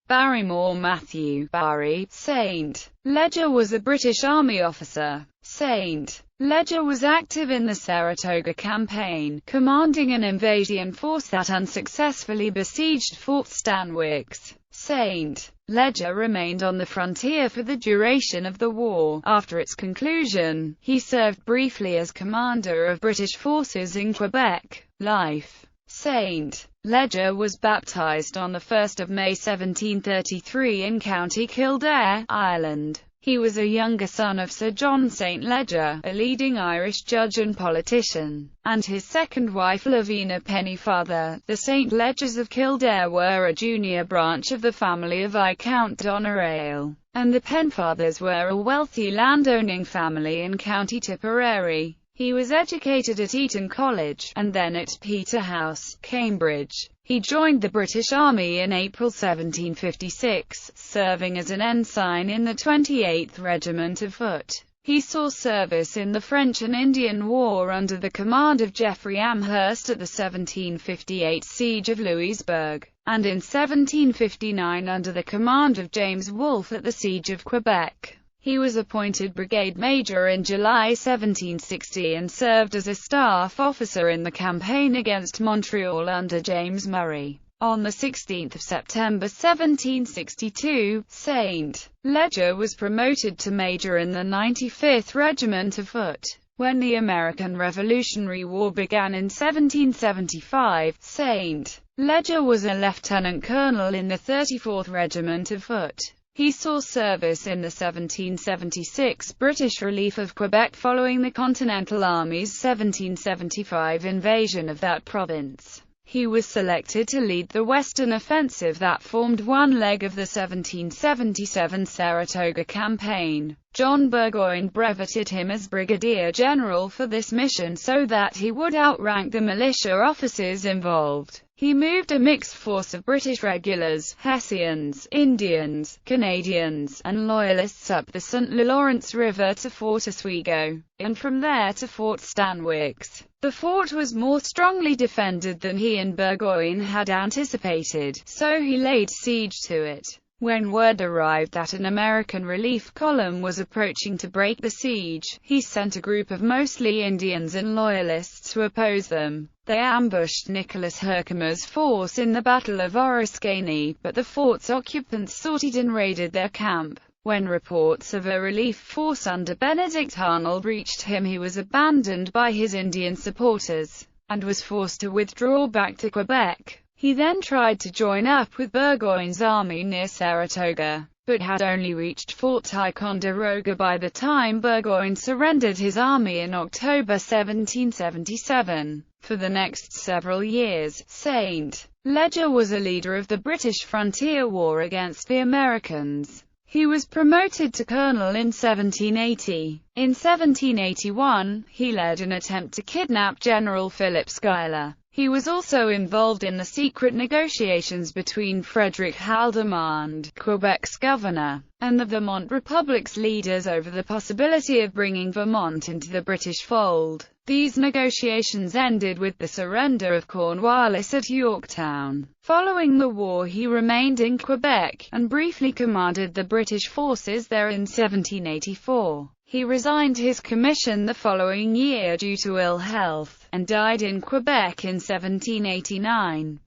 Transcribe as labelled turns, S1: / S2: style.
S1: Barrymore Matthew Barry, St. Ledger was a British Army officer. St. Ledger was active in the Saratoga campaign, commanding an invasion force that unsuccessfully besieged Fort Stanwix. St. Ledger remained on the frontier for the duration of the war. After its conclusion, he served briefly as commander of British forces in Quebec. Life. St. Ledger was baptised on 1 May 1733 in County Kildare, Ireland. He was a younger son of Sir John St. Ledger, a leading Irish judge and politician, and his second wife Lavina Pennyfather. The St. Ledgers of Kildare were a junior branch of the family of Viscount Doneraile, and the Penfathers were a wealthy landowning family in County Tipperary. He was educated at Eton College, and then at Peterhouse, Cambridge. He joined the British Army in April 1756, serving as an ensign in the 28th Regiment of Foot. He saw service in the French and Indian War under the command of Geoffrey Amherst at the 1758 Siege of Louisbourg, and in 1759 under the command of James Wolfe at the Siege of Quebec. He was appointed brigade major in July 1760 and served as a staff officer in the campaign against Montreal under James Murray. On 16 September 1762, St. Ledger was promoted to major in the 95th Regiment of Foot. When the American Revolutionary War began in 1775, St. Ledger was a lieutenant colonel in the 34th Regiment of Foot. He saw service in the 1776 British relief of Quebec following the Continental Army's 1775 invasion of that province. He was selected to lead the Western Offensive that formed one leg of the 1777 Saratoga campaign. John Burgoyne brevetted him as brigadier general for this mission so that he would outrank the militia officers involved. He moved a mixed force of British regulars, Hessians, Indians, Canadians, and Loyalists up the St. Lawrence River to Fort Oswego, and from there to Fort Stanwix. The fort was more strongly defended than he and Burgoyne had anticipated, so he laid siege to it. When word arrived that an American relief column was approaching to break the siege, he sent a group of mostly Indians and Loyalists to oppose them. They ambushed Nicholas Herkimer's force in the Battle of Oriskany, but the fort's occupants sortied and raided their camp. When reports of a relief force under Benedict Arnold reached him, he was abandoned by his Indian supporters, and was forced to withdraw back to Quebec. He then tried to join up with Burgoyne's army near Saratoga, but had only reached Fort Ticonderoga by the time Burgoyne surrendered his army in October 1777. For the next several years, St. Ledger was a leader of the British frontier war against the Americans. He was promoted to colonel in 1780. In 1781, he led an attempt to kidnap General Philip Schuyler. He was also involved in the secret negotiations between Frederick Haldimand, Quebec's governor, and the Vermont Republic's leaders over the possibility of bringing Vermont into the British fold. These negotiations ended with the surrender of Cornwallis at Yorktown. Following the war, he remained in Quebec, and briefly commanded the British forces there in 1784. He resigned his commission the following year due to ill health, and died in Quebec in 1789.